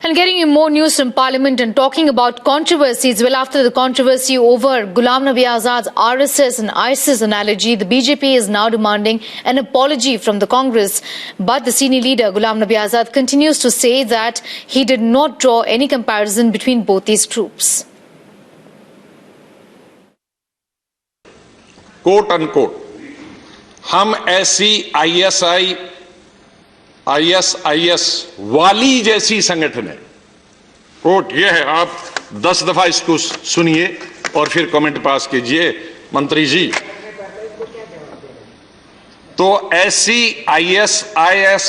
And getting you more news from Parliament and talking about controversies. Well, after the controversy over Ghulam Nabi Azad's RSS and ISIS analogy, the BJP is now demanding an apology from the Congress. But the senior leader, Ghulam Nabi Azad, continues to say that he did not draw any comparison between both these groups. Quote unquote, हम ऐसी ISIS वाली जैसी संगठन है, coat ये है, आप 10 दफा इसको सुनिए और फिर कमेंट पास कीजिए मंत्री जी। तो ऐसी ISIS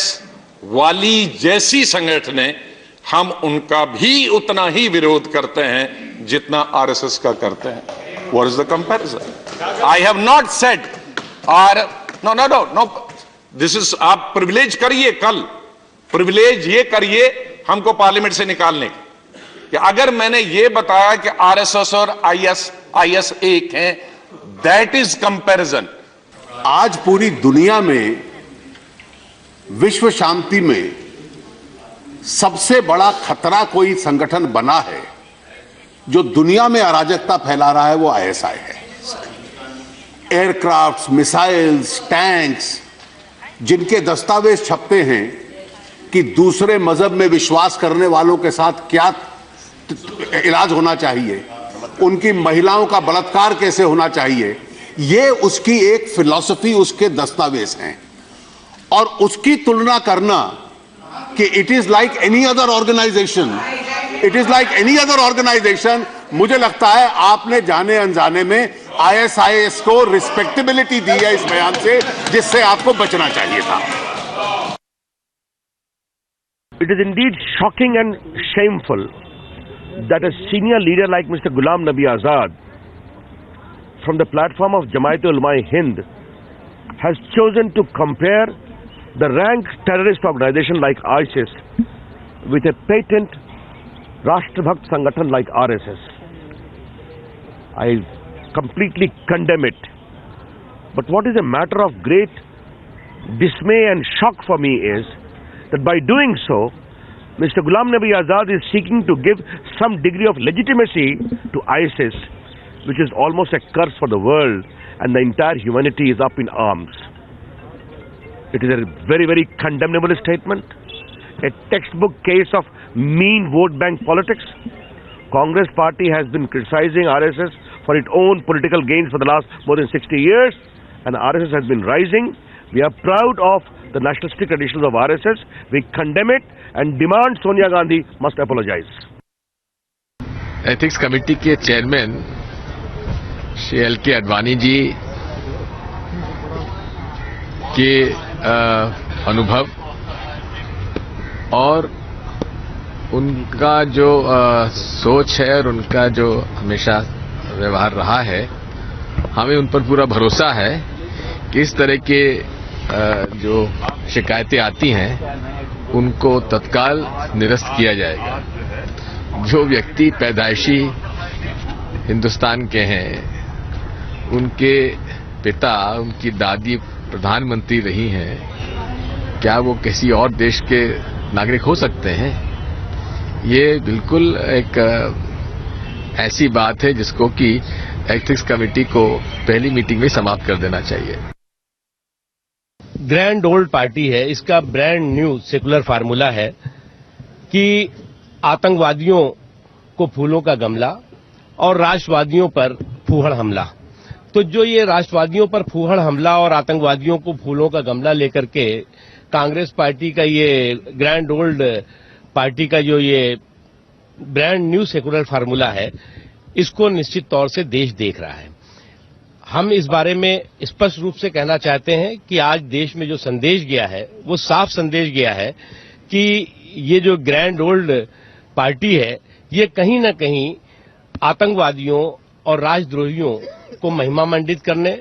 वाली जैसी संगठन है, हम उनका भी उतना ही विरोध करते हैं जितना RSS का करते हैं। What is the comparison? I have not said no. This is, आप प्रिविलेज करिए, कल प्रिविलेज ये करिए हमको पार्लियामेंट से निकालने कि अगर मैंने ये बताया कि RSS और IS एक हैं, दैट इज कंपैरिजन। आज पूरी दुनिया में विश्व शांति में सबसे बड़ा खतरा कोई संगठन बना है जो दुनिया में अराजकता फैला रहा है, वो ISI है। एयरक्राफ्ट्स, मिसाइल्स, टैंक्स, जिनके दस्तावेज छपते हैं कि दूसरे मजहब में विश्वास करने वालों के साथ क्या इलाज होना चाहिए, उनकी महिलाओं का बलात्कार कैसे होना चाहिए, ये उसकी एक फिलॉसफी, उसके दस्तावेज हैं। और उसकी तुलना करना कि it is like any other organisation, मुझे लगता है आपने जाने अनजाने में ISIS को रिस्पेक्टेबिलिटी दी है इस बयान से, जिससे आपको बचना चाहिए था। It is indeed shocking and shameful that a senior leader like Mr. Ghulam Nabi Azad, from the platform of Jamaat-e-Ulama-e-Hind, has chosen to compare the rank terrorist organization like ISIS with a patent Rashtrabhakt Sangathan like RSS. I completely condemn it. But what is a matter of great dismay and shock for me is that by doing so, Mr. Ghulam Nabi Azad is seeking to give some degree of legitimacy to ISIS, which is almost a curse for the world, and the entire humanity is up in arms. It is a very, very condemnable statement, a textbook case of mean vote bank politics. Congress party has been criticizing RSS for its own political gains for the last more than 60 years, and RSS has been rising. We are proud of the nationalistic traditions of RSS. We condemn it and demand Sonia Gandhi must apologize. Ethics committee के chairman Shri LK Advani ji के अनुभव और उनका जो सोच है और उनका जो हमेशा व्यवहार रहा है, हमें उन पर पूरा भरोसा है कि इस तरह के जो शिकायतें आती हैं उनको तत्काल निरस्त किया जाएगा। जो व्यक्ति पैदाइशी हिंदुस्तान के हैं, उनके पिता, उनकी दादी प्रधानमंत्री रही हैं, क्या वो किसी और देश के नागरिक हो सकते हैं? ये बिल्कुल एक ऐसी बात है जिसको कि एथिक्स कमेटी को पहली मीटिंग में समाप्त कर देना चाहिए। ग्रैंड ओल्ड पार्टी है, इसका ब्रांड न्यू सेकुलर फार्मूला है कि आतंकवादियों को फूलों का गमला और राष्ट्रवादियों पर फूहड़ हमला। तो जो ये राष्ट्रवादियों पर फूहड़ हमला और आतंकवादियों को फूलों का गमला लेकर के कांग्रेस पार्टी का ये ग्रैंड ओल्ड पार्टी का जो ये ब्रांड न्यू सेकुलर फार्मूला है, इसको निश्चित तौर से देश देख रहा है। हम इस बारे में स्पष्ट रूप से कहना चाहते हैं कि आज देश में जो संदेश गया है, वो साफ संदेश गया है कि ये जो ग्रैंड ओल्ड पार्टी है, ये कहीं न कहीं आतंकवादियों और राष्ट्रद्रोहियों को महिमा मंडित करने,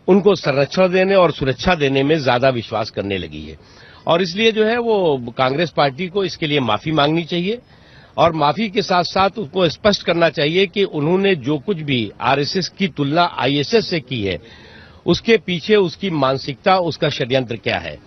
उनको संरक्षण देने और सुरक्षा देने में ज्यादा विश्वास करने लगी है। और इसलिए जो है वो कांग्रेस पार्टी को इसके लिए माफी मांगनी चाहिए और माफी के साथ साथ उसको स्पष्ट करना चाहिए कि उन्होंने जो कुछ भी RSS की तुलना ISS से की है, उसके पीछे उसकी मानसिकता, उसका षड्यंत्र क्या है।